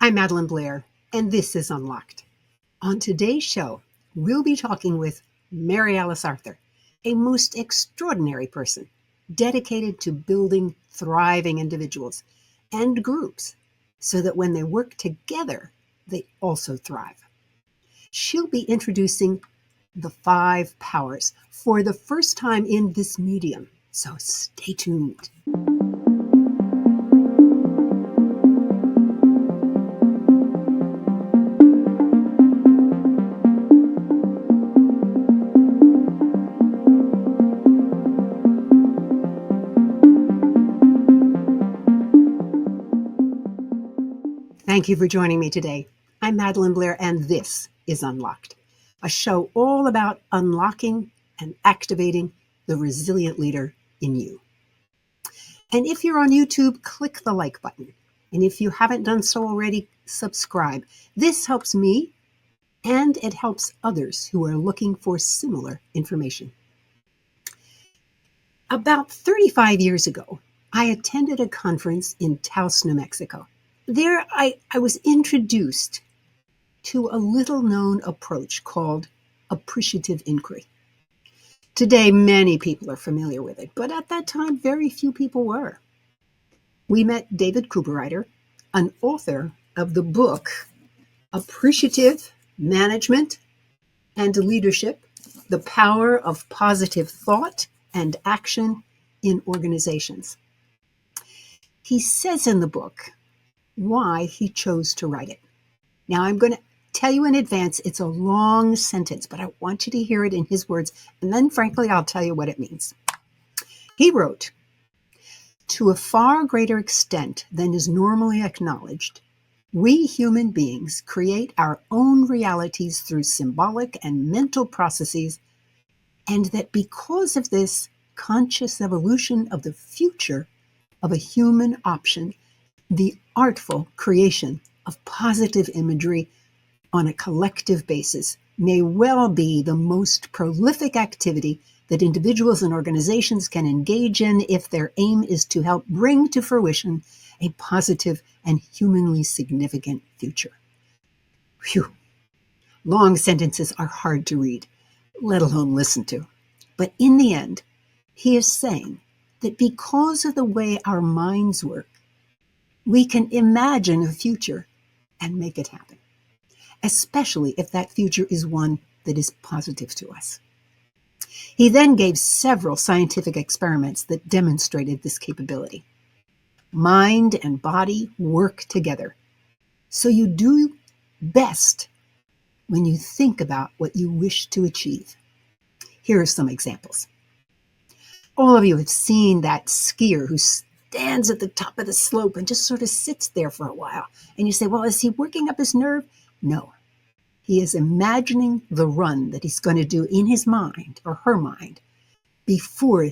I'm Madelyn Blair, and this is Unlocked. On today's show, we'll be talking with Mary Alice Arthur, a most extraordinary person dedicated to building thriving individuals and groups so that when they work together, they also thrive. She'll be introducing the 5 powers for the first time in this medium, so stay tuned. Thank you for joining me today. I'm Madelyn Blair, and this is Unlocked, a show all about unlocking and activating the resilient leader in you. And if you're on YouTube, click the like button. And if you haven't done so already, subscribe. This helps me, and it helps others who are looking for similar information. About 35 years ago, I attended a conference in Taos, New Mexico. There, I was introduced to a little-known approach called appreciative inquiry. Today, many people are familiar with it, but at that time, very few people were. We met David Kuberreiter, an author of the book Appreciative Management and Leadership: The Power of Positive Thought and Action in Organizations. He says in the book why he chose to write it. Now, I'm going to tell you in advance, it's a long sentence, but I want you to hear it in his words, and then, frankly, I'll tell you what it means. He wrote, "To a far greater extent than is normally acknowledged, we human beings create our own realities through symbolic and mental processes, and that because of this conscious evolution of the future of a human option, the artful creation of positive imagery on a collective basis may well be the most prolific activity that individuals and organizations can engage in if their aim is to help bring to fruition a positive and humanly significant future." Phew. Long sentences are hard to read, let alone listen to. But in the end, he is saying that because of the way our minds work, we can imagine a future and make it happen, especially if that future is one that is positive to us. He then gave several scientific experiments that demonstrated this capability. Mind and body work together, so you do best when you think about what you wish to achieve. Here are some examples. All of you have seen that skier who stands at the top of the slope and just sort of sits there for a while. And you say, well, is he working up his nerve? No. He is imagining the run that he's going to do in his mind or her mind before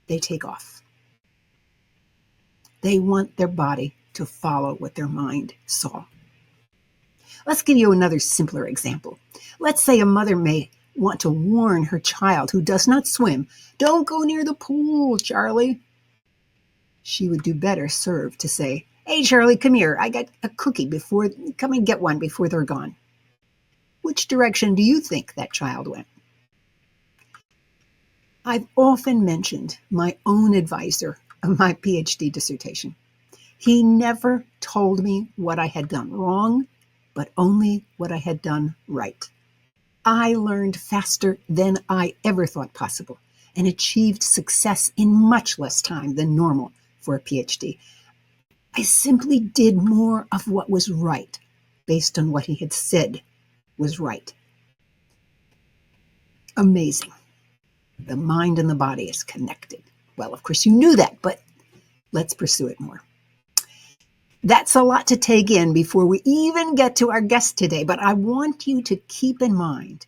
they take off. They want their body to follow what their mind saw. Let's give you another simpler example. Let's say a mother may want to warn her child who does not swim, "Don't go near the pool, Charlie." She would do better served to say, "Hey, Charlie, come here. I got a cookie come and get one before they're gone." Which direction do you think that child went? I've often mentioned my own advisor of my PhD dissertation. He never told me what I had done wrong, but only what I had done right. I learned faster than I ever thought possible and achieved success in much less time than normal for a PhD. I simply did more of what was right based on what he had said was right. Amazing. The mind and the body is connected. Well, of course, you knew that, but let's pursue it more. That's a lot to take in before we even get to our guest today, but I want you to keep in mind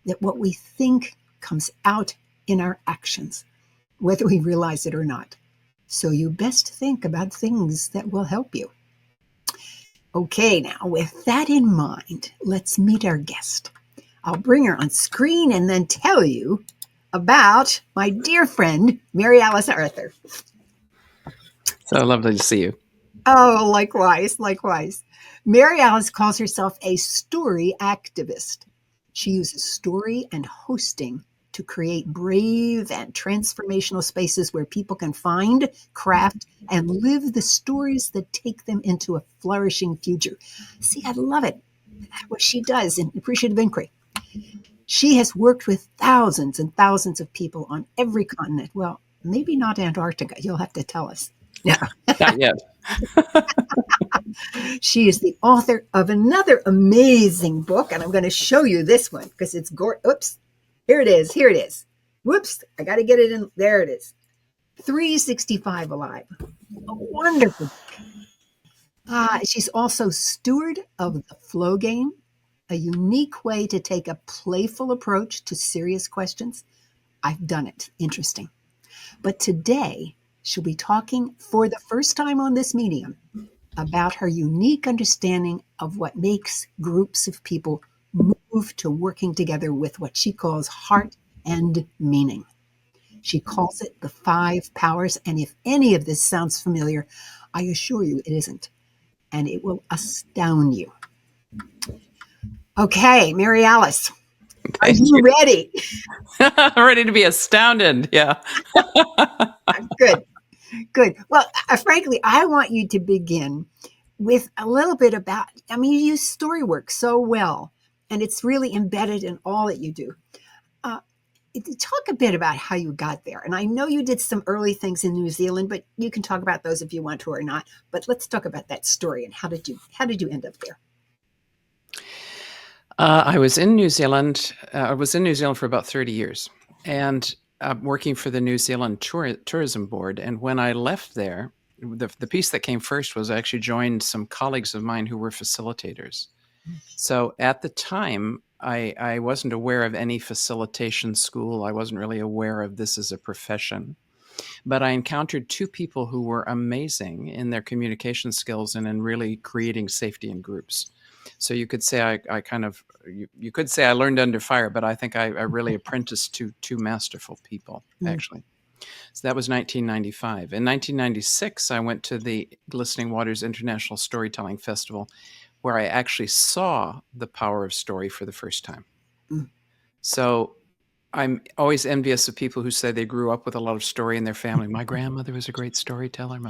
that what we think comes out in our actions, whether we realize it or not. So you best think about things that will help you. Okay, now with that in mind, let's meet our guest. I'll bring her on screen and then tell you about my dear friend, Mary Alice Arthur. So lovely to see you. Oh, likewise, likewise. Mary Alice calls herself a story activist. She uses story and hosting to create brave and transformational spaces where people can find, craft, and live the stories that take them into a flourishing future. See, I love it, what she does in appreciative inquiry. She has worked with thousands and thousands of people on every continent. Well, maybe not Antarctica. You'll have to tell us. No. Not yet. She is the author of another amazing book, and I'm going to show you this one because it's oops, here it is. Here it is. Whoops, I got to get it in. There it is. 365 Alive. A wonderful. She's also steward of the flow game, a unique way to take a playful approach to serious questions. I've done it. Interesting. But today, she'll be talking for the first time on this medium about her unique understanding of what makes groups of people move to working together with what she calls heart and meaning. She calls it the five powers. And if any of this sounds familiar, I assure you it isn't. And it will astound you. Okay, Mary Alice, are Thank you you. ready? Ready to be astounded. Yeah. Good, good. Well, frankly, I want you to begin with a little bit about, I mean, you use story work so well, and it's really embedded in all that you do. Uh, Talk a bit about how you got there. And I know you did some early things in New Zealand, but you can talk about those if you want to or not. But let's talk about that story and how did you end up there? I was in New Zealand. I was in New Zealand for about 30 years and working for the New Zealand Tourism Board. And when I left there, the piece that came first was I actually joined some colleagues of mine who were facilitators. So at the time, I wasn't aware of any facilitation school. I wasn't really aware of this as a profession. But I encountered two people who were amazing in their communication skills and in really creating safety in groups. So you could say I kind of you could say I learned under fire, but I think I really apprenticed to two masterful people, actually. So that was 1995. In 1996, I went to the Glistening Waters International Storytelling Festival, where I actually saw the power of story for the first time. Mm. So I'm always envious of people who say they grew up with a lot of story in their family. My grandmother was a great storyteller.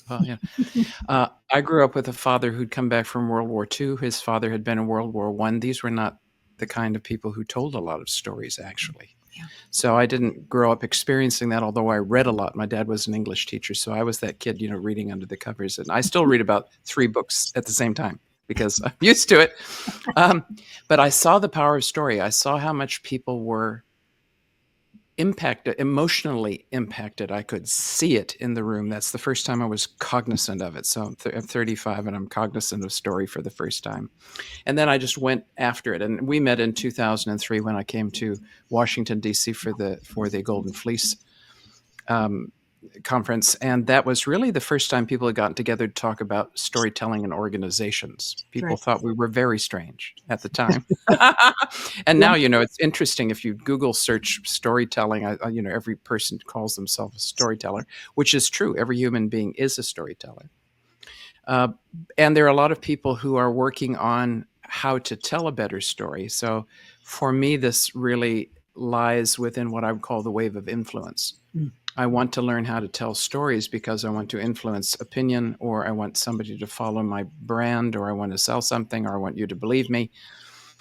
I grew up with a father who'd come back from World War II. His father had been in World War I. These were not the kind of people who told a lot of stories, actually. Yeah. So I didn't grow up experiencing that, although I read a lot. My dad was an English teacher, so I was that kid, reading under the covers. And I still read about 3 books at the same time because I'm used to it. But I saw the power of story. I saw how much people were emotionally impacted. I could see it in the room. That's the first time I was cognizant of it. So I'm 35 and I'm cognizant of story for the first time. And then I just went after it. And we met in 2003 when I came to Washington, D.C. for the Golden Fleece conference. And that was really the first time people had gotten together to talk about storytelling and organizations. People Right. thought we were very strange at the time. And Yeah. now, it's interesting. If you Google search storytelling, every person calls themselves a storyteller, which is true. Every human being is a storyteller. And there are a lot of people who are working on how to tell a better story. So for me, this really lies within what I would call the wave of influence. Mm. I want to learn how to tell stories because I want to influence opinion, or I want somebody to follow my brand, or I want to sell something, or I want you to believe me,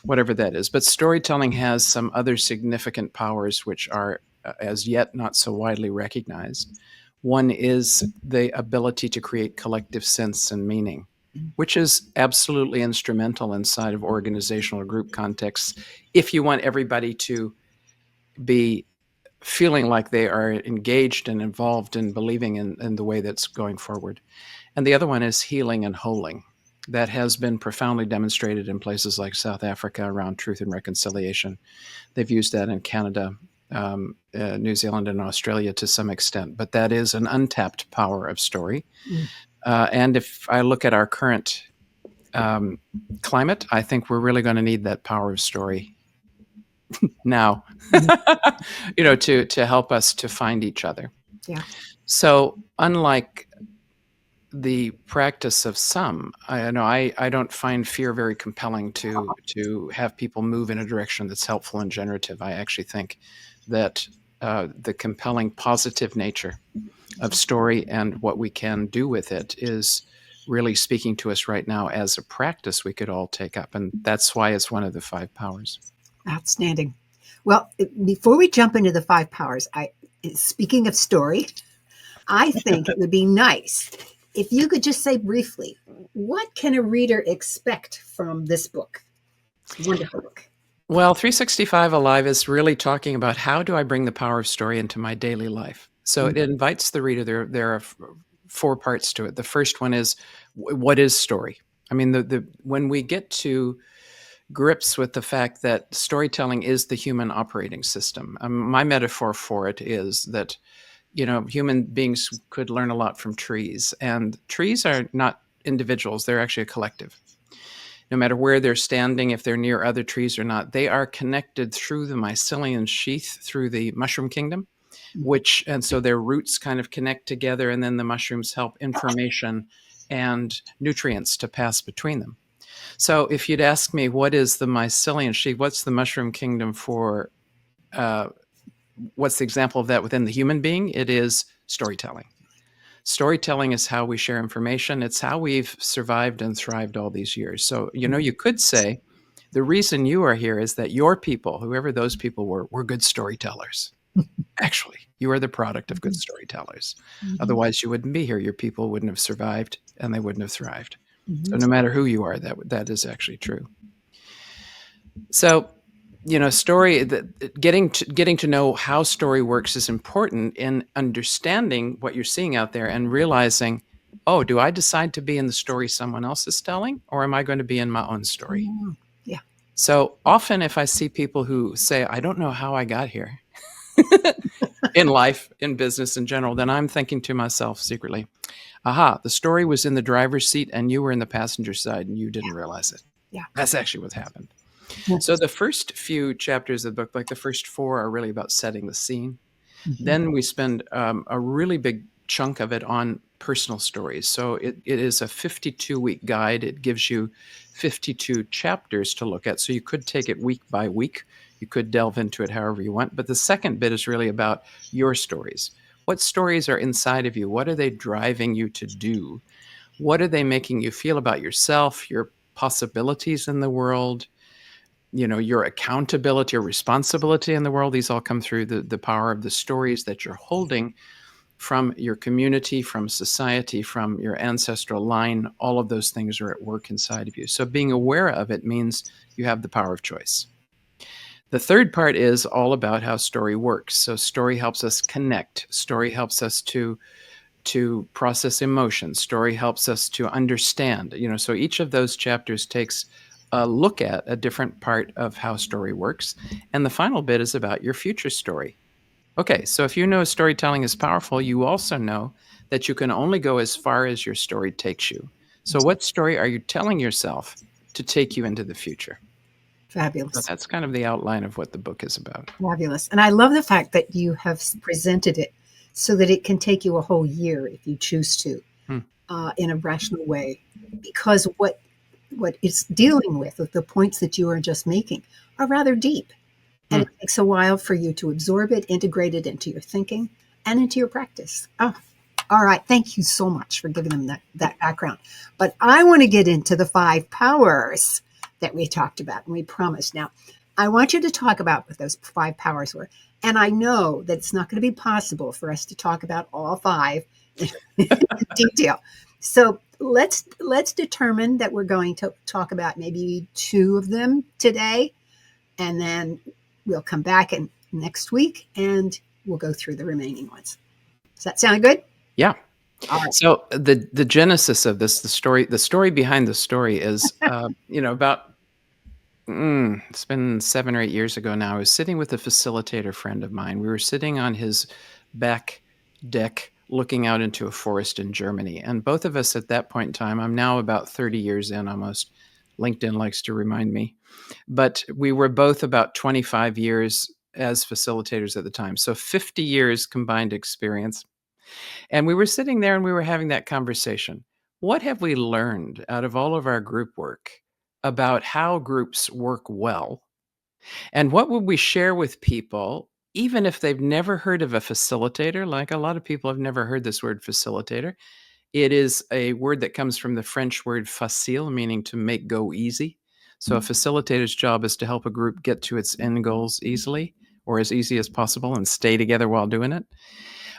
whatever that is. But storytelling has some other significant powers which are as yet not so widely recognized. One is the ability to create collective sense and meaning, which is absolutely instrumental inside of organizational or group contexts if you want everybody to be feeling like they are engaged and involved and believing in the way that's going forward. And the other one is healing and holing. That has been profoundly demonstrated in places like South Africa around truth and reconciliation. They've used that in Canada, New Zealand, and Australia to some extent. But that is an untapped power of story. Mm. And if I look at our current climate, I think we're really going to need that power of story now, to help us to find each other. Yeah. So unlike the practice of some. I know I don't find fear very compelling to have people move in a direction that's helpful and generative. I actually think that the compelling positive nature of story and what we can do with it is really speaking to us right now as a practice we could all take up. And that's why it's one of the five powers. Outstanding. Well, before we jump into the five powers, speaking of story, I think it would be nice if you could just say briefly, what can a reader expect from this book? It's a wonderful book. Well, 365 Alive is really talking about how do I bring the power of story into my daily life. So it invites the reader. There are four parts to it. The first one is what is story? I mean, when we get to grips with the fact that storytelling is the human operating system, my metaphor for it is that human beings could learn a lot from trees, and trees are not individuals; they're actually a collective. No matter where they're standing, if they're near other trees or not, they are connected through the mycelium sheath, through the mushroom kingdom, and so their roots kind of connect together, and then the mushrooms help information and nutrients to pass between them. So if you'd ask me, what is the mycelium sheath? What's the mushroom kingdom for? What's the example of that within the human being? It is storytelling. Storytelling is how we share information. It's how we've survived and thrived all these years. So, you could say the reason you are here is that your people, whoever those people were good storytellers. Actually, you are the product of good storytellers. Otherwise, you wouldn't be here. Your people wouldn't have survived and they wouldn't have thrived. So no matter who you are, that is actually true. So, story, getting to know how story works is important in understanding what you're seeing out there and realizing, oh, do I decide to be in the story someone else is telling, or am I going to be in my own story? Yeah. So often if I see people who say, I don't know how I got here in life, in business in general, then I'm thinking to myself secretly, aha, the story was in the driver's seat and you were in the passenger side and you didn't realize it. Yeah. That's actually what happened. Yes. So the first few chapters of the book, like the first four, are really about setting the scene. Mhm. Then we spend a really big chunk of it on personal stories. So it is a 52-week guide. It gives you 52 chapters to look at. So you could take it week by week. You could delve into it however you want. But the second bit is really about your stories. What stories are inside of you? What are they driving you to do? What are they making you feel about yourself, your possibilities in the world, your accountability or responsibility in the world? These all come through the power of the stories that you're holding from your community, from society, from your ancestral line. All of those things are at work inside of you. So being aware of it means you have the power of choice. The third part is all about how story works. So story helps us connect. Story helps us to process emotions. Story helps us to understand. So each of those chapters takes a look at a different part of how story works. And the final bit is about your future story. Okay, so if you know storytelling is powerful, you also know that you can only go as far as your story takes you. So what story are you telling yourself to take you into the future? So Fabulous. that's kind of the outline of what the book is about. Fabulous. And I love the fact that you have presented it so that it can take you a whole year if you choose to, Hmm. in a rational way. Because what it's dealing with the points that you are just making, are rather deep. And it takes a while for you to absorb it, integrate it into your thinking and into your practice. Oh, all right. Thank you so much for giving them that background. But I want to get into the five powers that we talked about and we promised. Now, I want you to talk about what those five powers were. And I know that it's not going to be possible for us to talk about all five in detail. So let's determine that we're going to talk about maybe two of them today, and then we'll come back next week and we'll go through the remaining ones. Does that sound good? Yeah. All right. So the genesis of this, the story behind the story is, about it's been 7 or 8 years ago now. I was sitting with a facilitator friend of mine. We were sitting on his back deck looking out into a forest in Germany. And both of us at that point in time, I'm now about 30 years in almost. LinkedIn likes to remind me. But we were both about 25 years as facilitators at the time. So 50 years combined experience. And we were sitting there and we were having that conversation. What have we learned out of all of our group work about how groups work well? And what would we share with people, even if they've never heard of a facilitator? Like a lot of people have never heard this word facilitator. It is a word that comes from the French word facile, meaning to make go easy. So a facilitator's job is to help a group get to its end goals easily or as easy as possible and stay together while doing it.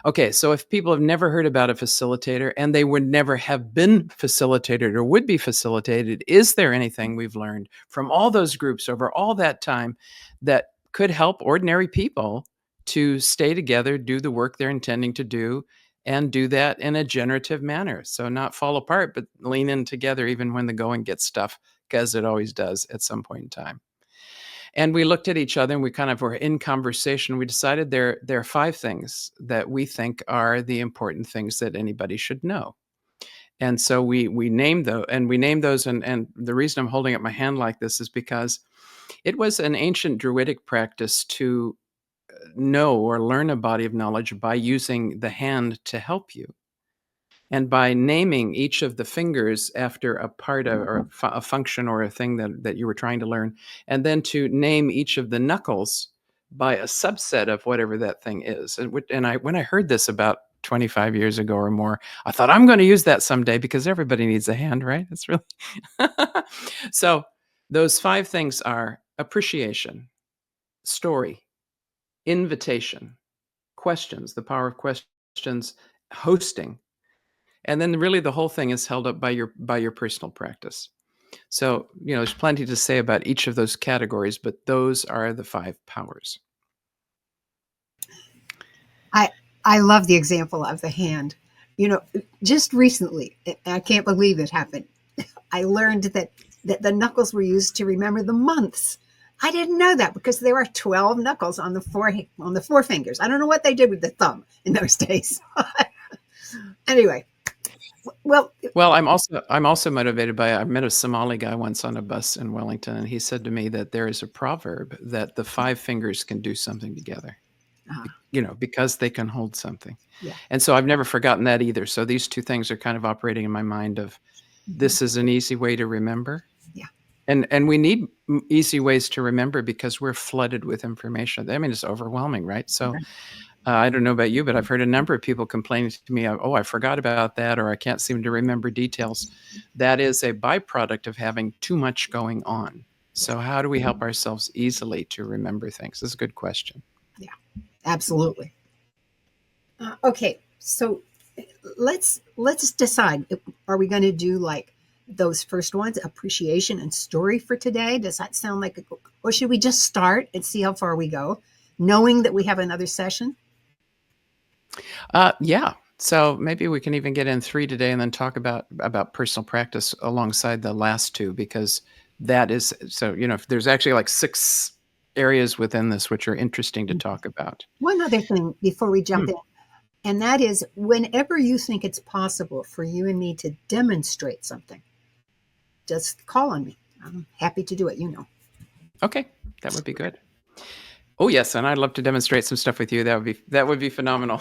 Okay, so if people have never heard about a facilitator and they would never have been facilitated or would be facilitated, is there anything we've learned from all those groups over all that time that could help ordinary people to stay together, do the work they're intending to do, and do that in a generative manner? So not fall apart, but lean in together even when the going gets tough, because it always does at some point in time. And we looked at each other and we kind of were in conversation. We decided there are 5 things that we think are the important things that anybody should know. And so we named those, and the reason I'm holding up my hand like this is because it was an ancient druidic practice to know or learn a body of knowledge by using the hand to help you. And by naming each of the fingers after a part of, or a function or a thing that you were trying to learn, and then to name each of the knuckles by a subset of whatever that thing is. When I heard this about 25 years ago or more, I thought I'm going to use that someday because everybody needs a hand, right? It's really so. Those 5 things are appreciation, story, invitation, questions, the power of questions, hosting, and then really the whole thing is held up by your personal practice. So there's plenty to say about each of those categories, but those are the 5 powers. I love the example of the hand. Just recently, I can't believe it happened. I learned that the knuckles were used to remember the months. I didn't know that because there are 12 knuckles on the four fingers. I don't know what they did with the thumb in those days. Anyway, well, I'm also motivated by, I met a Somali guy once on a bus in Wellington, and he said to me that there is a proverb that the 5 fingers can do something together, because they can hold something. yeah, And so I've never forgotten that either. So these 2 things are kind of operating in my mind of this is an easy way to remember. yeah, And we need easy ways to remember because we're flooded with information. I mean, it's overwhelming, right? So right. I don't know about you, but I've heard a number of people complaining to me, oh, I forgot about that, or I can't seem to remember details. That is a byproduct of having too much going on. So how do we help ourselves easily to remember things? This is a good question. Yeah, absolutely. Okay, so let's decide. Are we going to do like those first ones, appreciation and story for today? Does that sound like or should we just start and see how far we go, knowing that we have another session? Yeah. So maybe we can even get in 3 today and then talk about personal practice alongside the last 2, because that is so, if there's actually like 6 areas within this which are interesting to talk about. One other thing before we jump Hmm. in, and that is whenever you think it's possible for you and me to demonstrate something, just call on me. I'm happy to do it. Okay, that would be good. Oh yes, and I'd love to demonstrate some stuff with you. That would be phenomenal.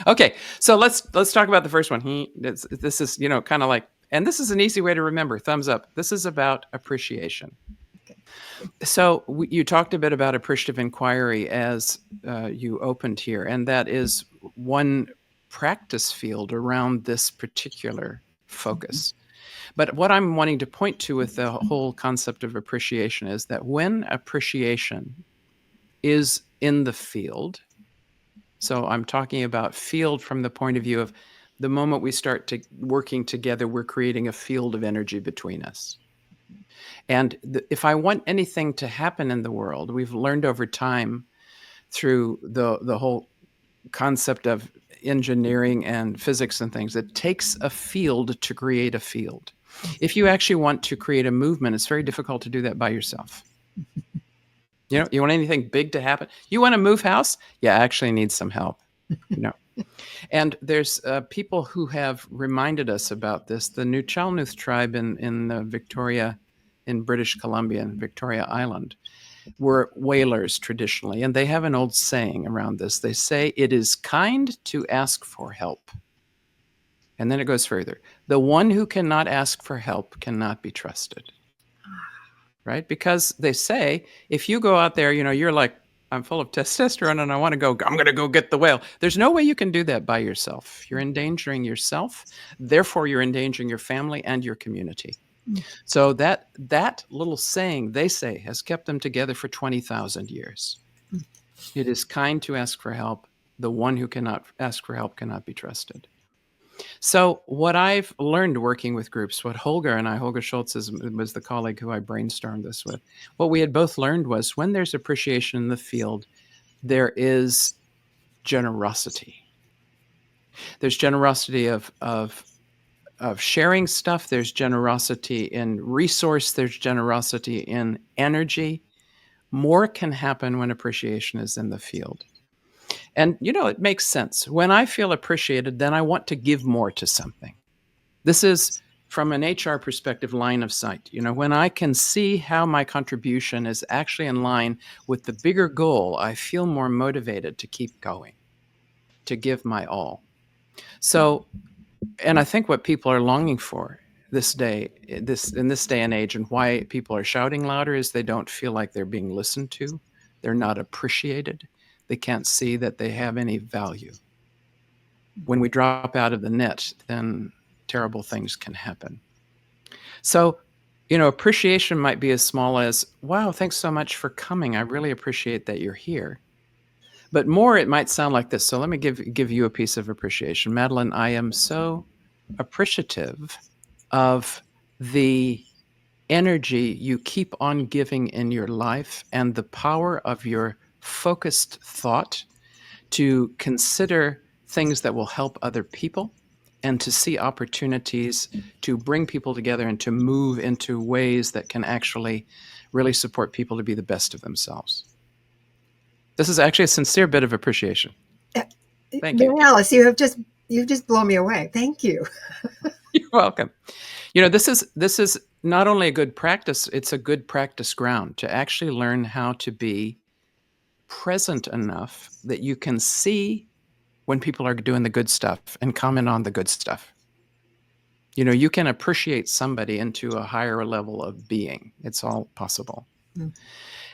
Okay, so let's talk about the first one. This is kind of like, and this is an easy way to remember. Thumbs up. This is about appreciation. Okay. So you talked a bit about appreciative inquiry as you opened here, and that is one practice field around this particular focus. But what I'm wanting to point to with the whole concept of appreciation is that when appreciation is in the field, so I'm talking about field from the point of view of the moment we start to working together, we're creating a field of energy between us. And if I want anything to happen in the world, we've learned over time through the whole concept of engineering and physics and things, it takes a field to create a field. If you actually want to create a movement, it's very difficult to do that by yourself. You want anything big to happen? You want to move house? You actually need some help. And there's people who have reminded us about this. The Nuu-chah-nulth tribe in Victoria, in British Columbia, in Victoria Island, were whalers traditionally, and they have an old saying around this. They say, "It is kind to ask for help." And then it goes further. The one who cannot ask for help cannot be trusted. Right? Because they say, if you go out there, you're like, I'm full of testosterone and I'm going to go get the whale. There's no way you can do that by yourself. You're endangering yourself. Therefore, you're endangering your family and your community. So that little saying, they say, has kept them together for 20,000 years. It is kind to ask for help. The one who cannot ask for help cannot be trusted. So what I've learned working with groups, what Holger Schultz was the colleague who I brainstormed this with, what we had both learned was when there's appreciation in the field, there is generosity. There's generosity of sharing stuff. There's generosity in resource. There's generosity in energy. More can happen when appreciation is in the field. And, it makes sense. When I feel appreciated, then I want to give more to something. This is, from an HR perspective, line of sight. When I can see how my contribution is actually in line with the bigger goal, I feel more motivated to keep going, to give my all. So, and I think what people are longing for in this day and age, and why people are shouting louder, is they don't feel like they're being listened to. They're not appreciated. They can't see that they have any value. When we drop out of the net, then terrible things can happen. So, appreciation might be as small as, wow, thanks so much for coming. I really appreciate that you're here. But more, it might sound like this. So let me give you a piece of appreciation. Madelyn, I am so appreciative of the energy you keep on giving in your life and the power of your focused thought to consider things that will help other people and to see opportunities to bring people together and to move into ways that can actually really support people to be the best of themselves. This is actually a sincere bit of appreciation. Thank you. Mary Alice, you've just blown me away. Thank you. You're welcome. This is not only a good practice, it's a good practice ground to actually learn how to be present enough that you can see when people are doing the good stuff and comment on the good stuff. You can appreciate somebody into a higher level of being. It's all possible.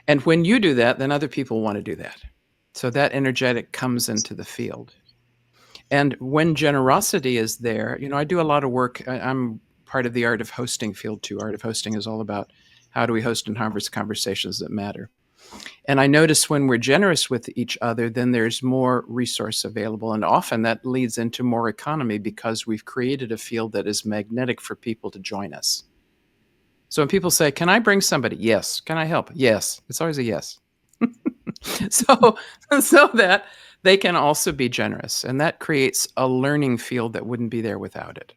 And when you do that, then other people want to do that. So that energetic comes into the field. And when generosity is there, I do a lot of work. I'm part of the art of hosting field too. Art of hosting is all about how do we host and harvest conversations that matter. And I notice when we're generous with each other, then there's more resource available. And often that leads into more economy because we've created a field that is magnetic for people to join us. So when people say, can I bring somebody? Yes. Can I help? Yes. It's always a yes. so that they can also be generous. And that creates a learning field that wouldn't be there without it.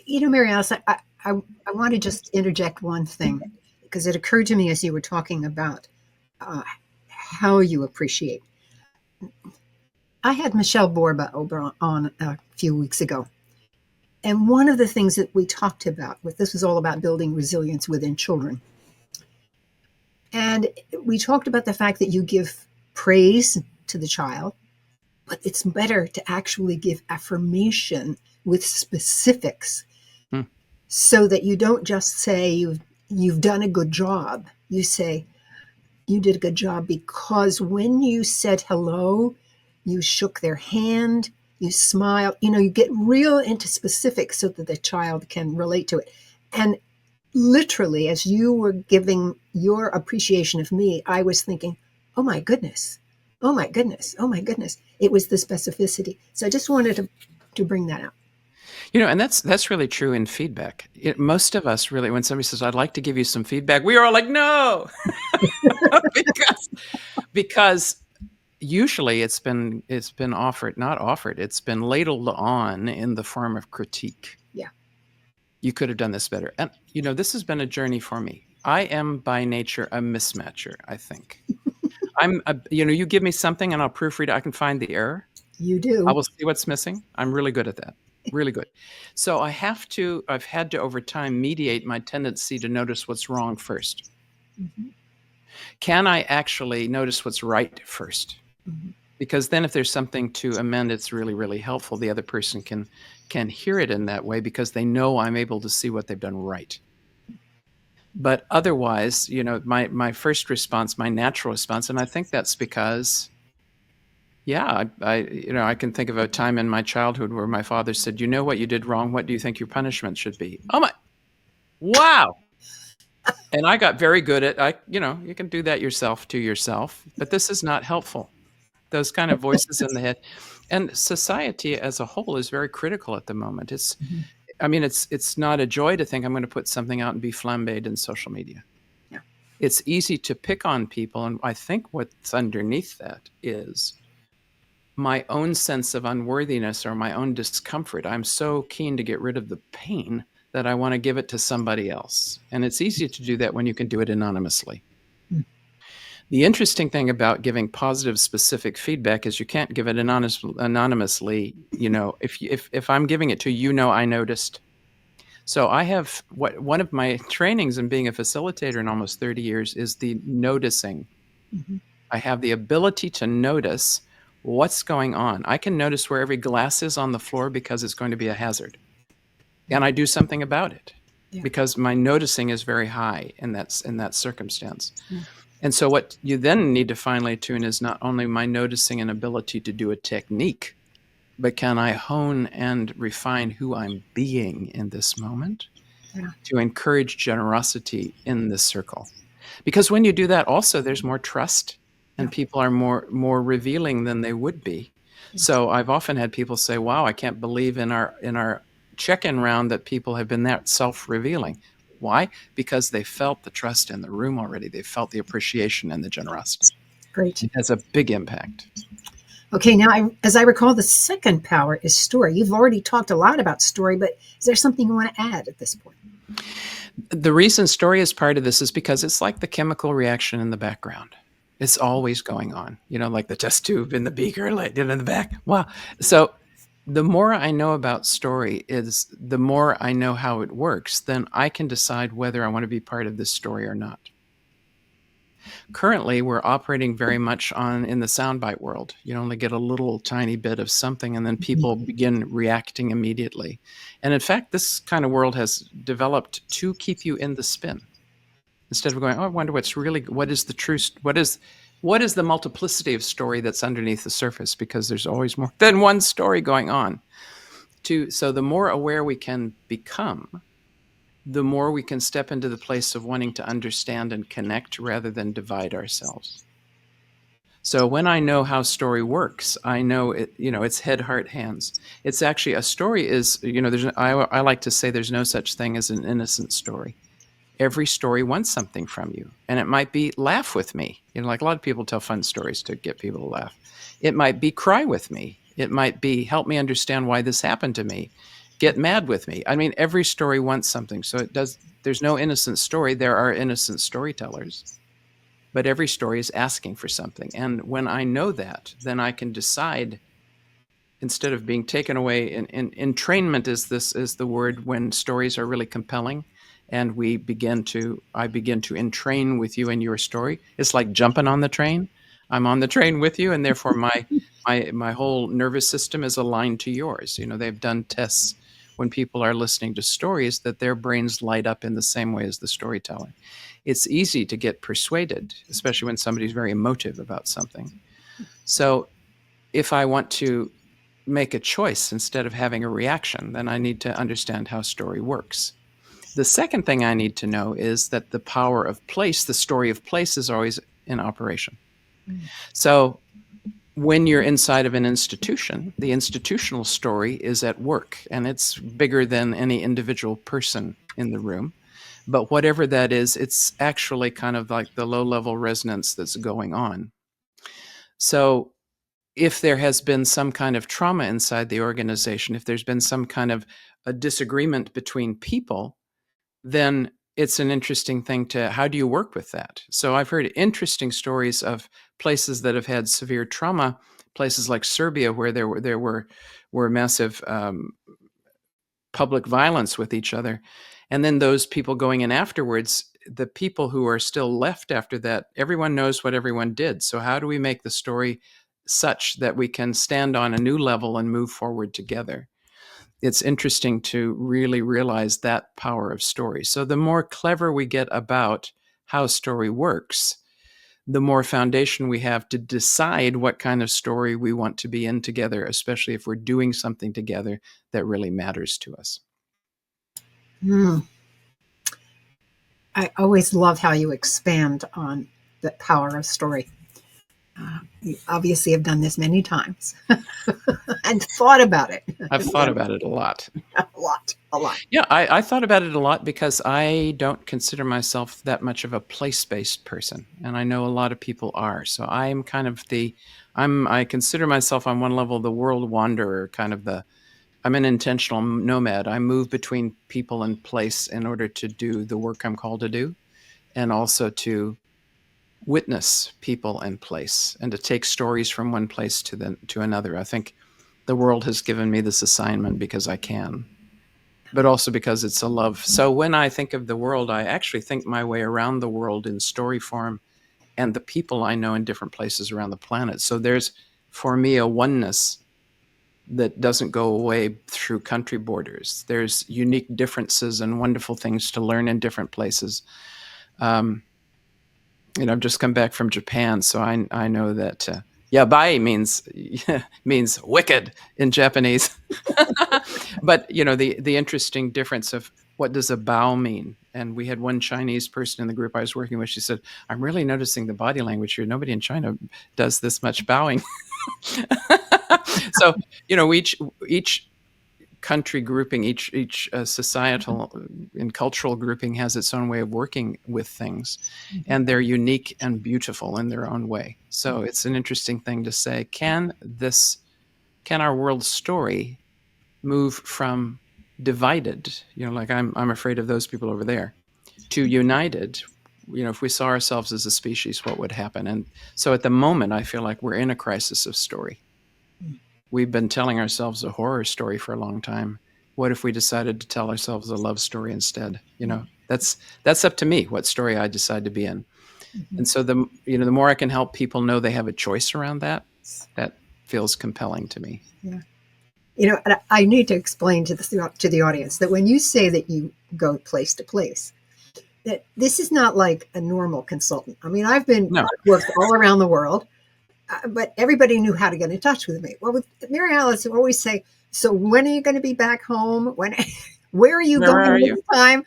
Mary Alice, I want to just interject one thing, because it occurred to me as you were talking about how you appreciate. I had Michelle Borba over on a few weeks ago. And one of the things that we talked about, this was all about building resilience within children. And we talked about the fact that you give praise to the child, but it's better to actually give affirmation with specifics so that you don't just say you've done a good job. You say you did a good job because when you said hello, you shook their hand, you smiled, you get real into specifics so that the child can relate to it. And literally, as you were giving your appreciation of me, I was thinking, oh my goodness, oh my goodness, oh my goodness. It was the specificity. So I just wanted to bring that out. And that's really true in feedback. Most of us really, when somebody says, I'd like to give you some feedback, we are all like, no, because usually it's been not offered, it's been ladled on in the form of critique. Yeah. You could have done this better. And, this has been a journey for me. I am by nature a mismatcher, I think. You give me something and I'll proofread it. I can find the error. You do. I will see what's missing. I'm really good at that. Really good. So I've had to over time mediate my tendency to notice what's wrong first. Can I actually notice what's right first? Mm-hmm. Because then if there's something to amend, it's really, really helpful. The other person can hear it in that way because they know I'm able to see what they've done right. But otherwise, my first response, my natural response, and I think that's because, yeah, I can think of a time in my childhood where my father said, "You know what you did wrong. What do you think your punishment should be?" Oh my, wow! And I got very good at you can do that yourself to yourself, but this is not helpful. Those kind of voices in the head, and society as a whole is very critical at the moment. Mm-hmm. I mean, it's not a joy to think I'm going to put something out and be flambéed in social media. Yeah. It's easy to pick on people, and I think what's underneath that is my own sense of unworthiness or my own discomfort. I'm so keen to get rid of the pain that I want to give it to somebody else. And it's easy to do that when you can do it anonymously. Mm-hmm. The interesting thing about giving positive, specific feedback is you can't give it anonymously. If I'm giving it to I noticed. So I have one of my trainings in being a facilitator in almost 30 years is the noticing. Mm-hmm. I have the ability to notice what's going on. I can notice where every glass is on the floor because it's going to be a hazard. And I do something about it Yeah. because my noticing is very high in that circumstance. Yeah. And so what you then need to finely tune is not only my noticing and ability to do a technique, but can I hone and refine who I'm being in this moment Yeah. to encourage generosity in this circle? Because when you do that, also there's more trust and Yeah. people are more revealing than they would be. Yes. So I've often had people say, "Wow, I can't believe in our check-in round that people have been that self-revealing." Why? Because they felt the trust in the room already. They felt the appreciation and the generosity. Great. It has a big impact. Okay, now, as I recall, the second power is story. You've already talked a lot about story, but is there something you want to add at this point? The reason story is part of this is because it's like the chemical reaction in the background. It's always going on, like the test tube in the beaker, like in the back. Wow. So the more I know about story is the more I know how it works, then I can decide whether I want to be part of this story or not. Currently, we're operating very much in the soundbite world. You only get a little tiny bit of something, and then people begin reacting immediately. And in fact, this kind of world has developed to keep you in the spin. Instead of going, "Oh, I wonder what is the truth, what is the multiplicity of story that's underneath the surface?" Because there's always more than one story going on. So the more aware we can become, the more we can step into the place of wanting to understand and connect rather than divide ourselves. So when I know how story works, I know it, it's head, heart, hands. It's actually a story is, I like to say there's no such thing as an innocent story. Every story wants something from you. And it might be laugh with me. Like a lot of people tell fun stories to get people to laugh. It might be cry with me. It might be help me understand why this happened to me. Get mad with me. I mean, every story wants something. So there's no innocent story. There are innocent storytellers. But every story is asking for something. And when I know that, then I can decide instead of being taken away. Entrainment is the word when stories are really compelling, and I begin to entrain with you in your story. It's like jumping on the train. I'm on the train with you, and therefore my whole nervous system is aligned to yours. They've done tests when people are listening to stories that their brains light up in the same way as the storytelling. It's easy to get persuaded, especially when somebody's very emotive about something. So if I want to make a choice instead of having a reaction, then I need to understand how story works. The second thing I need to know is that the power of place, the story of place, is always in operation. So when you're inside of an institution, the institutional story is at work, and it's bigger than any individual person in the room. But whatever that is, it's actually kind of like the low-level resonance that's going on. So if there has been some kind of trauma inside the organization, if there's been some kind of a disagreement between people, then it's an interesting thing how do you work with that? So I've heard interesting stories of places that have had severe trauma, places like Serbia, where there were massive public violence with each other. And then those people going in afterwards, the people who are still left after that, everyone knows what everyone did. So how do we make the story such that we can stand on a new level and move forward together? It's interesting to really realize that power of story. So the more clever we get about how story works, the more foundation we have to decide what kind of story we want to be in together, especially if we're doing something together that really matters to us. Hmm. I always love how you expand on the power of story. You obviously have done this many times and thought about it I've thought about it a lot. a lot, a lot. Yeah, I thought about it a lot because I don't consider myself that much of a place-based person, and I know a lot of people are. So I'm kind of I consider myself on one level the world wanderer, kind of I'm an intentional nomad. I move between people and place in order to do the work I'm called to do, and also to witness people and place, and to take stories from one place to another. I think the world has given me this assignment because I can, but also because it's a love. So when I think of the world, I actually think my way around the world in story form and the people I know in different places around the planet. So there's, for me, a oneness that doesn't go away through country borders. There's unique differences and wonderful things to learn in different places. Um, I've just come back from Japan, so I know that yabai means wicked in Japanese. But the interesting difference of what does a bow mean? And we had one Chinese person in the group I was working with. She said, "I'm really noticing the body language here. Nobody in China does this much bowing." So each country grouping, each societal and cultural grouping has its own way of working with things, and they're unique and beautiful in their own way. So it's an interesting thing to say, can our world story move from divided, like I'm afraid of those people over there, to united? If we saw ourselves as a species, what would happen? And so at the moment, I feel like we're in a crisis of story. We've been telling ourselves a horror story for a long time. What if we decided to tell ourselves a love story instead? That's up to me what story I decide to be in. And so the more I can help people know they have a choice around that feels compelling to me. Yeah. And I need to explain to the audience that when you say that you go place to place, that this is not like a normal consultant. I mean, I've worked all around the world, but everybody knew how to get in touch with me. Well, with Mary Alice, we always say, "So when are you going to be back home? Where are you going this time?"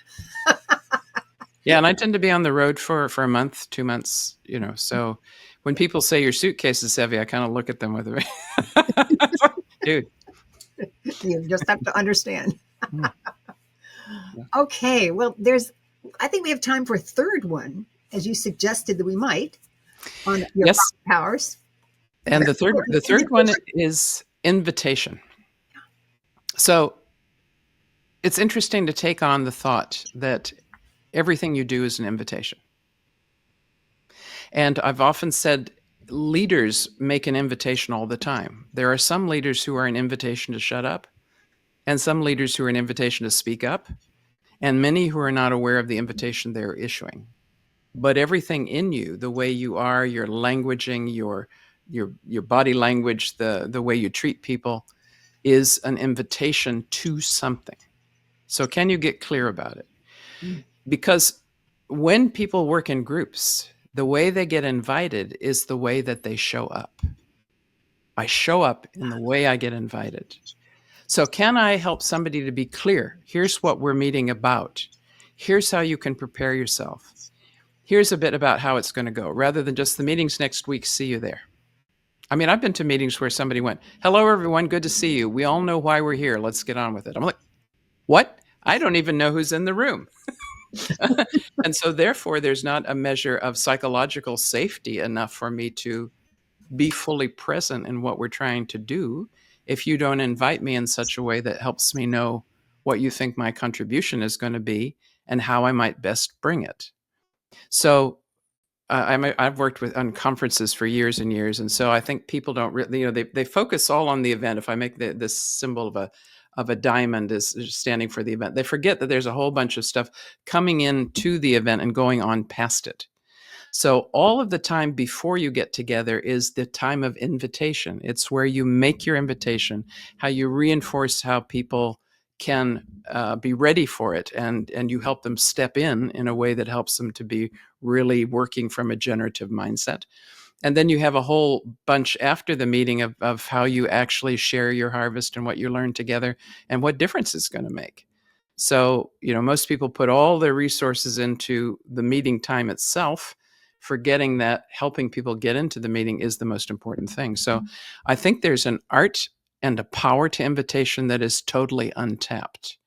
Yeah, and I tend to be on the road for a month, 2 months. So when people say your suitcase is heavy, I kind of look at them with a dude. You just have to understand. Yeah. Okay, well, I think we have time for a third one, as you suggested that we might, on your powers. And the third one is invitation. So it's interesting to take on the thought that everything you do is an invitation. And I've often said leaders make an invitation all the time. There are some leaders who are an invitation to shut up, and some leaders who are an invitation to speak up, and many who are not aware of the invitation they're issuing. But everything in you, the way you are, your languaging, your body language, the way you treat people, is an invitation to something. So can you get clear about it? Because when people work in groups, the way they get invited is the way that they show up. I show up in the way I get invited. So can I help somebody to be clear? Here's what we're meeting about. Here's how you can prepare yourself. Here's a bit about how it's going to go, rather than just the meeting's next week, see you there. I mean, I've been to meetings where somebody went, "Hello, everyone, good to see you. We all know why we're here. Let's get on with it." I'm like, what? I don't even know who's in the room. And so therefore, there's not a measure of psychological safety enough for me to be fully present in what we're trying to do if you don't invite me in such a way that helps me know what you think my contribution is going to be and how I might best bring it. So I've worked on conferences for years and years, and so I think people don't really, they focus all on the event. If I make this symbol of a diamond is standing for the event. They forget that there's a whole bunch of stuff coming into the event and going on past it. So all of the time before you get together is the time of invitation. It's where you make your invitation, how you reinforce how people can be ready for it, and you help them step in a way that helps them to be really working from a generative mindset. And then you have a whole bunch after the meeting of how you actually share your harvest and what you learn together and what difference it's going to make. So, most people put all their resources into the meeting time itself, forgetting that helping people get into the meeting is the most important thing. So I think there's an art and a power to invitation that is totally untapped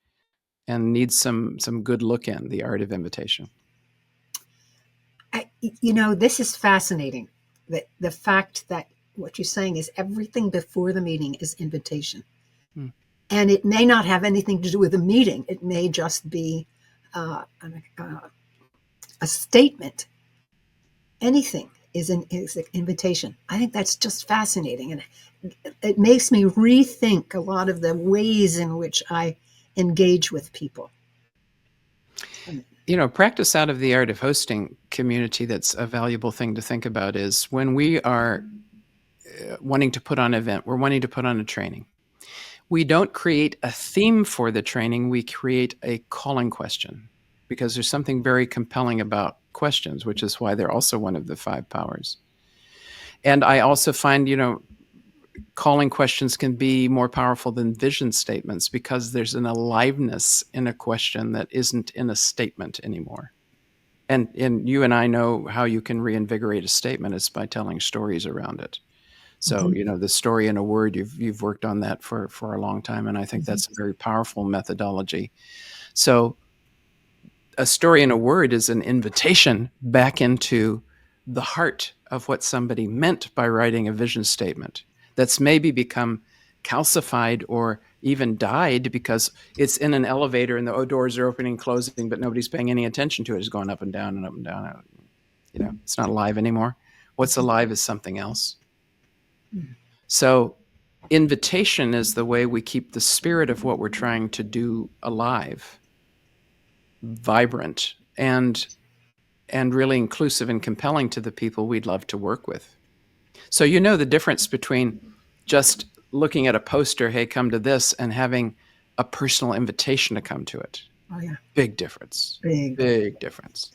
and needs some good look in, the art of invitation. This is fascinating. The fact that what you're saying is everything before the meeting is invitation. And it may not have anything to do with the meeting. It may just be a statement. Anything is an invitation. I think that's just fascinating. And it makes me rethink a lot of the ways in which I engage with people. Practice out of the art of hosting community that's a valuable thing to think about is when we are wanting to put on an event, we're wanting to put on a training. We don't create a theme for the training, we create a calling question, because there's something very compelling about questions, which is why they're also one of the 5 powers. And I also find, calling questions can be more powerful than vision statements because there's an aliveness in a question that isn't in a statement anymore. And you and I know how you can reinvigorate a statement. It's by telling stories around it. So, the story in a word, you've worked on that for a long time, and I think that's a very powerful methodology. So a story in a word is an invitation back into the heart of what somebody meant by writing a vision statement that's maybe become calcified or even died because it's in an elevator and the doors are opening and closing, but nobody's paying any attention to it. It's going up and down and up and down. It's not alive anymore. What's alive is something else. So invitation is the way we keep the spirit of what we're trying to do alive, vibrant, and really inclusive and compelling to the people we'd love to work with. So the difference between just looking at a poster, hey, come to this, and having a personal invitation to come to it. Oh, yeah. Big difference. Big difference.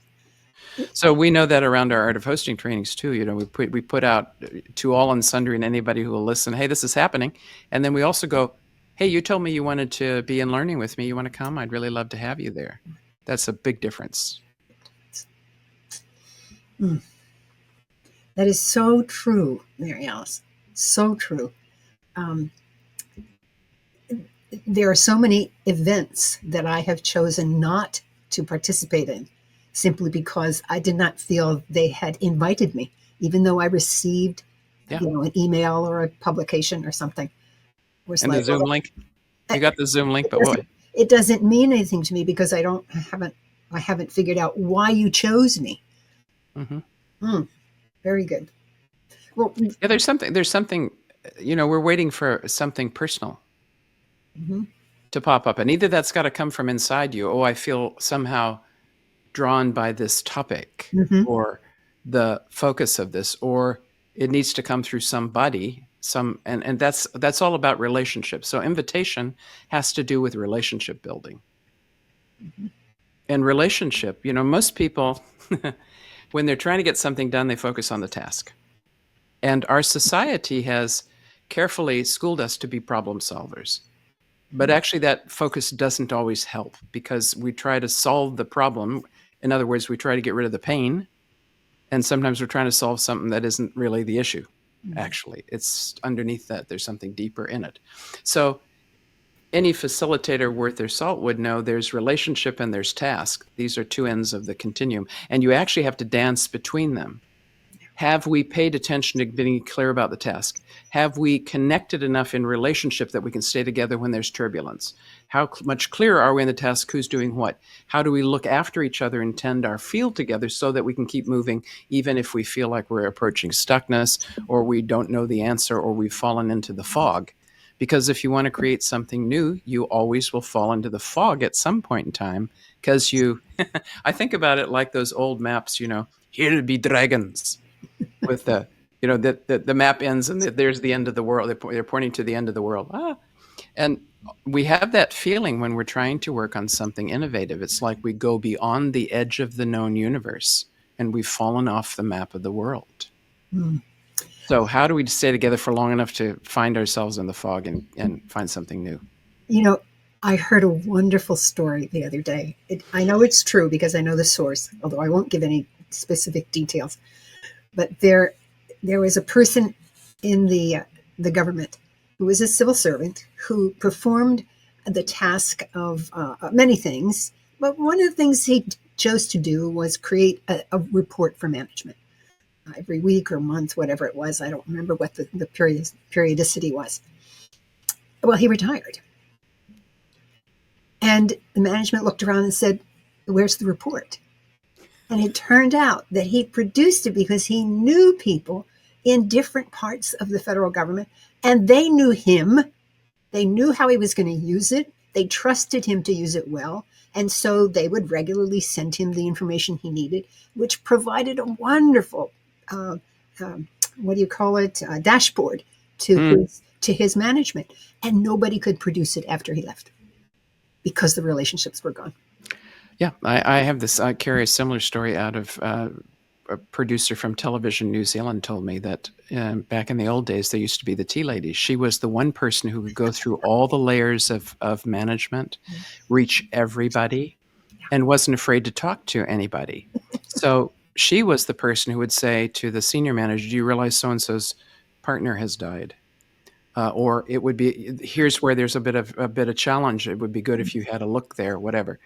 So we know that around our art of hosting trainings too. We put out to all and sundry and anybody who will listen, hey, this is happening. And then we also go, hey, you told me you wanted to be in learning with me. You want to come? I'd really love to have you there. That's a big difference. That is so true, Mary Alice. So true. There are so many events that I have chosen not to participate in simply because I did not feel they had invited me, even though I received an email or a publication or something. And the Zoom link? You got the Zoom link, but what? It doesn't mean anything to me because I haven't figured out why you chose me. Very good. Well, there's something, we're waiting for something personal to pop up. And either that's got to come from inside you. Oh, I feel somehow drawn by this topic or the focus of this, or it needs to come through somebody, and that's all about relationships. So invitation has to do with relationship building. And relationship, most people, when they're trying to get something done, they focus on the task. And our society has carefully schooled us to be problem solvers. But actually that focus doesn't always help because we try to solve the problem. In other words, we try to get rid of the pain. And sometimes we're trying to solve something that isn't really the issue. Actually, it's underneath that. There's something deeper in it. So any facilitator worth their salt would know there's relationship and there's task. These are 2 ends of the continuum. And you actually have to dance between them. Have we paid attention to being clear about the task? Have we connected enough in relationship that we can stay together when there's turbulence? How much clearer are we in the task? Who's doing what? How do we look after each other and tend our field together so that we can keep moving even if we feel like we're approaching stuckness or we don't know the answer or we've fallen into the fog? Because if you want to create something new, you always will fall into the fog at some point in time. Because I think about it like those old maps, here'll be dragons with the map ends and there's the end of the world. They're pointing to the end of the world. And we have that feeling when we're trying to work on something innovative. It's like we go beyond the edge of the known universe and we've fallen off the map of the world. Mm. So how do we stay together for long enough to find ourselves in the fog and find something new? I heard a wonderful story the other day. I know it's true because I know the source, although I won't give any specific details. But there was a person in the government who was a civil servant who performed the task of many things. But one of the things he chose to do was create a report for management every week or month, whatever it was. I don't remember what the periodicity was. Well, he retired. And the management looked around and said, "Where's the report?" And it turned out that he produced it because he knew people in different parts of the federal government, and they knew him. They knew how he was going to use it. They trusted him to use it well. And so they would regularly send him the information he needed, which provided a wonderful, dashboard to his management. And nobody could produce it after he left because the relationships were gone. Yeah, I have this. I carry a similar story out of a producer from television New Zealand told me that back in the old days, there used to be the tea lady. She was the one person who would go through all the layers of management, reach everybody, and wasn't afraid to talk to anybody. So she was the person who would say to the senior manager, "Do you realize so-and-so's partner has died?" Or it would be, "Here's where there's a bit of challenge. It would be good if you had a look there," whatever.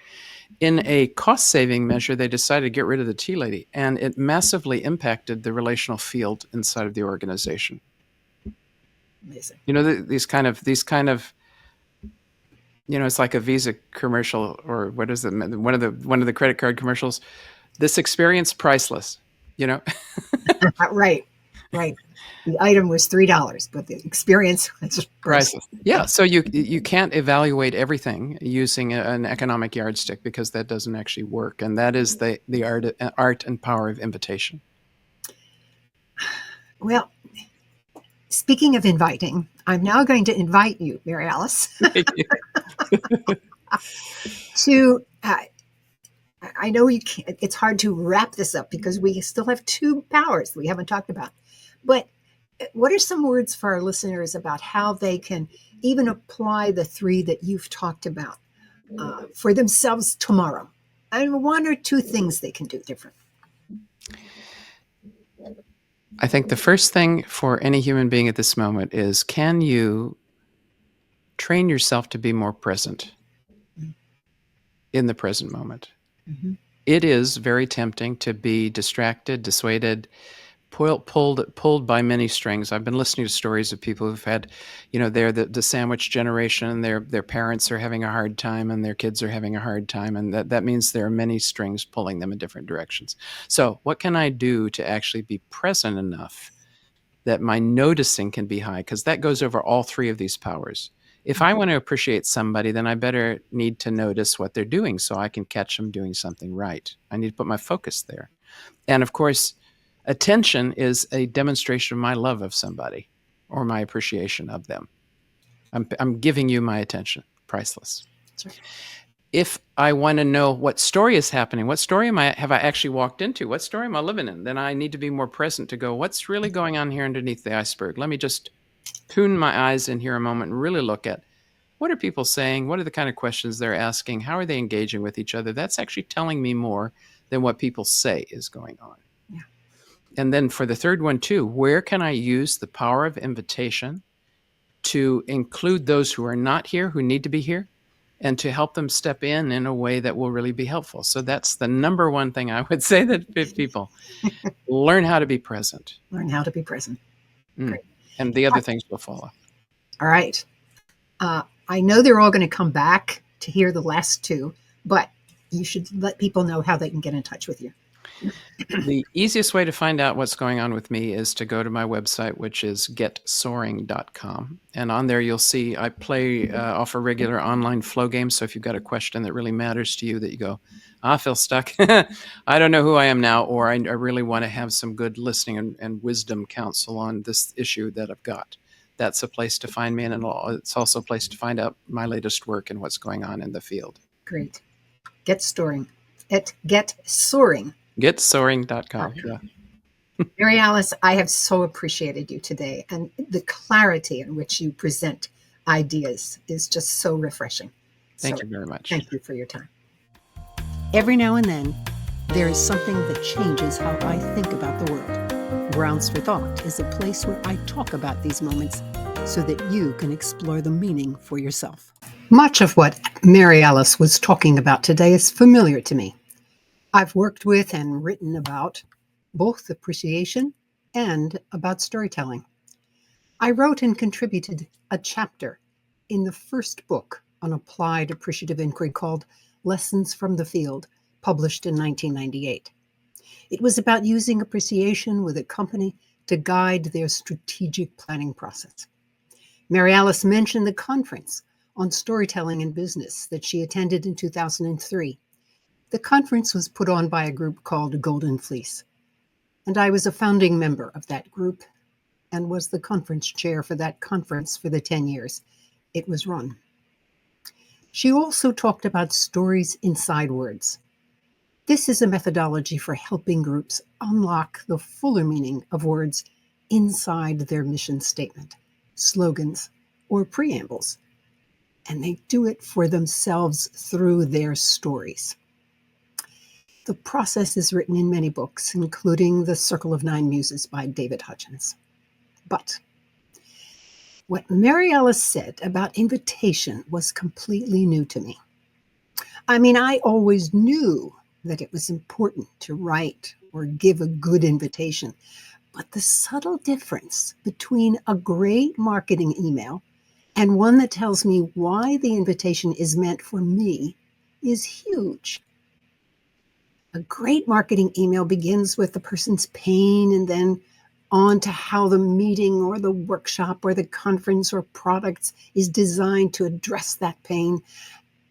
In a cost-saving measure, they decided to get rid of the tea lady, and it massively impacted the relational field inside of the organization. Amazing. These kind of, it's like a Visa commercial, or what is it? One of the credit card commercials. This experience priceless. Right. The item was $3, but the experience was Priceless. Yeah. So you can't evaluate everything using an economic yardstick because that doesn't actually work, and that is the art and power of invitation. Well, speaking of inviting, I'm now going to invite you, Mary Alice, to. I know you can't. It's hard to wrap this up because we still have two powers we haven't talked about. But what are some words for our listeners about how they can even apply the three that you've talked about for themselves tomorrow? And one or two things they can do different. I think the first thing for any human being at this moment is, can you train yourself to be more present in the present moment? Mm-hmm. It is very tempting to be distracted, dissuaded, pulled by many strings. I've been listening to stories of people who've had, they're the sandwich generation. Their parents are having a hard time, and their kids are having a hard time, and that means there are many strings pulling them in different directions. So, what can I do to actually be present enough that my noticing can be high? Because that goes over all three of these powers. If I want to appreciate somebody, then I better need to notice what they're doing so I can catch them doing something right. I need to put my focus there. And of course, attention is a demonstration of my love of somebody or my appreciation of them. I'm giving you my attention. Priceless. That's right. If I want to know what story is happening, what story have I actually walked into? What story am I living in? Then I need to be more present to go, what's really going on here underneath the iceberg? Let me just tune my eyes in here a moment and really look at, what are people saying? What are the kind of questions they're asking? How are they engaging with each other? That's actually telling me more than what people say is going on. Yeah. And then for the third one too, where can I use the power of invitation to include those who are not here, who need to be here, and to help them step in a way that will really be helpful? So that's the number one thing I would say that people learn how to be present. Learn how to be present. Great. And the other things will follow. All right. I know they're all going to come back to hear the last two, but you should let people know how they can get in touch with you. The easiest way to find out what's going on with me is to go to my website, which is getsoaring.com. And on there, you'll see I offer regular online flow games. So if you've got a question that really matters to you that you go, I feel stuck, I don't know who I am now, or I really want to have some good listening and wisdom counsel on this issue that I've got. That's a place to find me. And it's also a place to find out my latest work and what's going on in the field. Great. Getsoaring. Getsoaring.com. Yeah. Mary Alice, I have so appreciated you today, and the clarity in which you present ideas is just so refreshing. Thank you very much. Thank you for your time. Every now and then, there is something that changes how I think about the world. Grounds for Thought is a place where I talk about these moments so that you can explore the meaning for yourself. Much of what Mary Alice was talking about today is familiar to me. I've worked with and written about both appreciation and about storytelling. I wrote and contributed a chapter in the first book on applied appreciative inquiry called Lessons from the Field, published in 1998. It was about using appreciation with a company to guide their strategic planning process. Mary Alice mentioned the conference on storytelling in business that she attended in 2003. The conference was put on by a group called Golden Fleece, and I was a founding member of that group and was the conference chair for that conference for the 10 years it was run. She also talked about stories inside words. This is a methodology for helping groups unlock the fuller meaning of words inside their mission statement, slogans, or preambles, and they do it for themselves through their stories. The process is written in many books, including The Circle of Nine Muses by David Hutchins. But what Mary Alice said about invitation was completely new to me. I mean, I always knew that it was important to write or give a good invitation, but the subtle difference between a great marketing email and one that tells me why the invitation is meant for me is huge. A great marketing email begins with the person's pain and then on to how the meeting or the workshop or the conference or products is designed to address that pain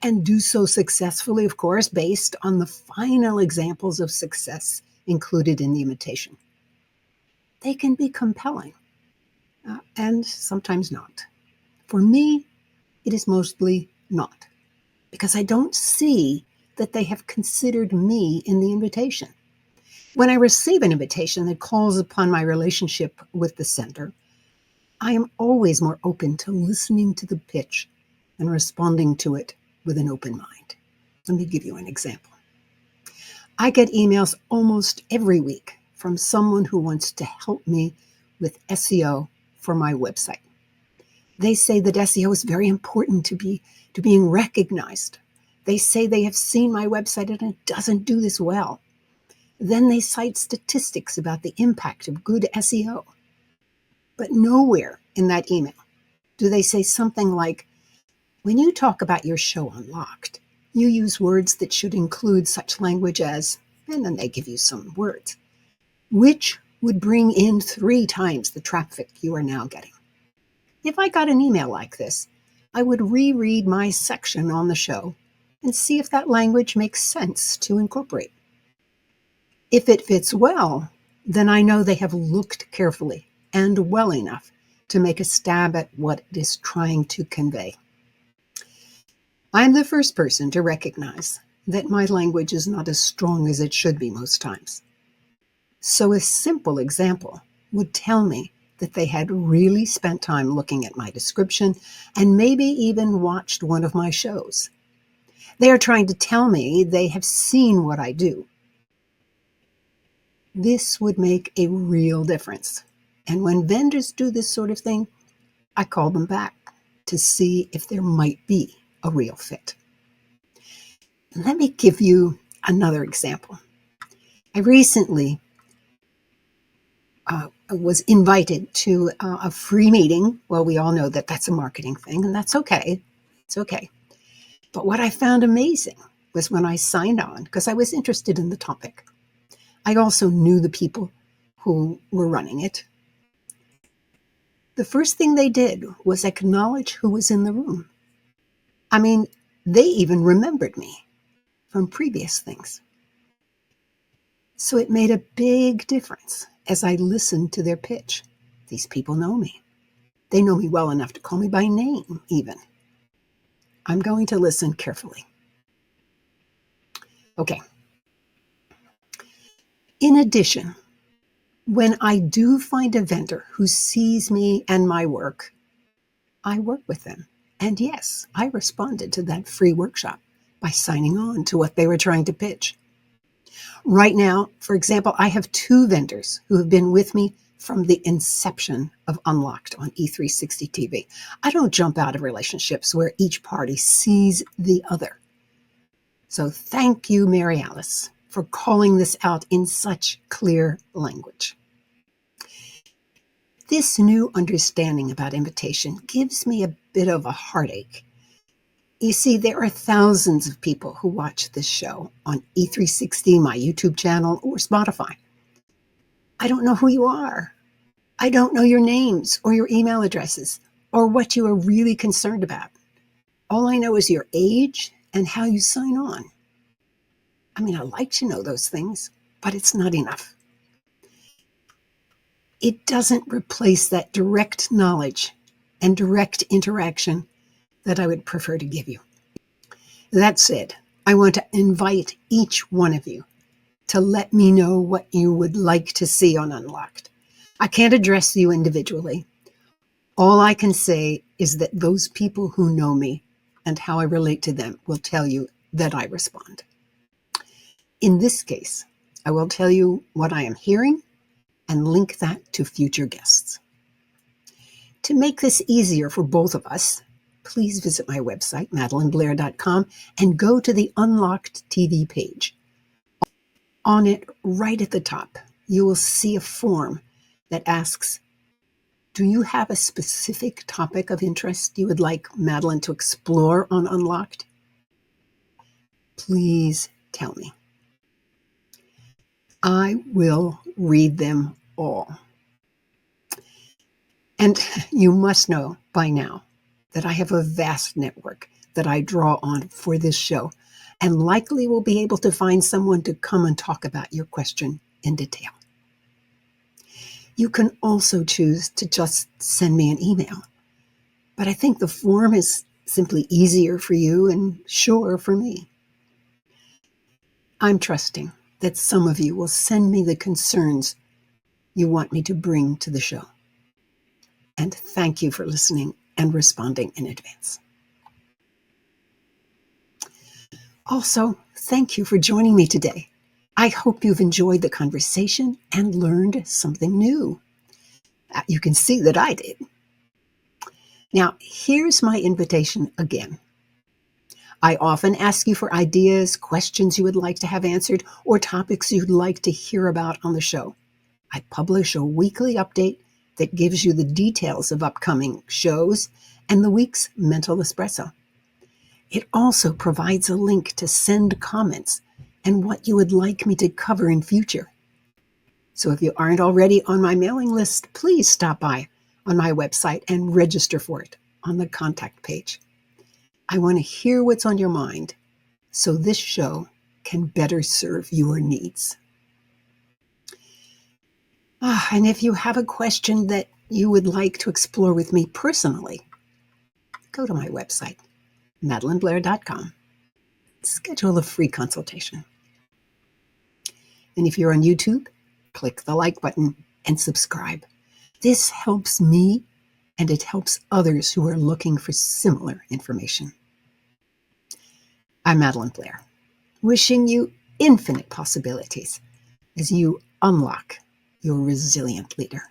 and do so successfully, of course, based on the final examples of success included in the invitation. They can be compelling and sometimes not. For me, it is mostly not, because I don't see that they have considered me in the invitation. When I receive an invitation that calls upon my relationship with the sender, I am always more open to listening to the pitch and responding to it with an open mind. Let me give you an example. I get emails almost every week from someone who wants to help me with SEO for my website. They say that SEO is very important to being recognized. They say they have seen my website and it doesn't do this well. Then they cite statistics about the impact of good SEO. But nowhere in that email do they say something like, when you talk about your show Unlocked, you use words that should include such language as, and then they give you some words, which would bring in 3 times the traffic you are now getting. If I got an email like this, I would reread my section on the show and see if that language makes sense to incorporate. If it fits well, then I know they have looked carefully and well enough to make a stab at what it is trying to convey. I am the first person to recognize that my language is not as strong as it should be most times. So a simple example would tell me that they had really spent time looking at my description and maybe even watched one of my shows. They are trying to tell me they have seen what I do. This would make a real difference. And when vendors do this sort of thing, I call them back to see if there might be a real fit. Let me give you another example. I recently was invited to a free meeting. Well, we all know that that's a marketing thing, and that's okay. It's okay. But what I found amazing was when I signed on, because I was interested in the topic, I also knew the people who were running it. The first thing they did was acknowledge who was in the room. I mean, they even remembered me from previous things. So it made a big difference as I listened to their pitch. These people know me. They know me well enough to call me by name, even. I'm going to listen carefully. Okay. In addition, when I do find a vendor who sees me and my work, I work with them. And yes, I responded to that free workshop by signing on to what they were trying to pitch. Right now, for example, I have 2 vendors who have been with me from the inception of Unlocked on E360 TV. I don't jump out of relationships where each party sees the other. So thank you, Mary Alice, for calling this out in such clear language. This new understanding about invitation gives me a bit of a heartache. You see, there are thousands of people who watch this show on E360, my YouTube channel, or Spotify. I don't know who you are. I don't know your names or your email addresses or what you are really concerned about. All I know is your age and how you sign on. I mean, I like to know those things, but it's not enough. It doesn't replace that direct knowledge and direct interaction that I would prefer to give you. That said, I want to invite each one of you to let me know what you would like to see on Unlocked. I can't address you individually. All I can say is that those people who know me and how I relate to them will tell you that I respond. In this case, I will tell you what I am hearing and link that to future guests. To make this easier for both of us, please visit my website, madelynblair.com, and go to the Unlocked TV page. On it, right at the top, you will see a form that asks, do you have a specific topic of interest you would like Madelyn to explore on Unlocked? Please tell me. I will read them all. And you must know by now that I have a vast network that I draw on for this show, and likely will be able to find someone to come and talk about your question in detail. You can also choose to just send me an email, but I think the form is simply easier for you and surer for me. I'm trusting that some of you will send me the concerns you want me to bring to the show. And thank you for listening and responding in advance. Also, thank you for joining me today. I hope you've enjoyed the conversation and learned something new. You can see that I did. Now, here's my invitation again. I often ask you for ideas, questions you would like to have answered, or topics you'd like to hear about on the show. I publish a weekly update that gives you the details of upcoming shows and the week's Mental Espresso. It also provides a link to send comments and what you would like me to cover in future. So if you aren't already on my mailing list, please stop by on my website and register for it on the contact page. I want to hear what's on your mind so this show can better serve your needs. And if you have a question that you would like to explore with me personally, go to my website, madelynblair.com. Schedule a free consultation. And if you're on YouTube, click the like button and subscribe. This helps me and it helps others who are looking for similar information. I'm Madelyn Blair, wishing you infinite possibilities as you unlock your resilient leader.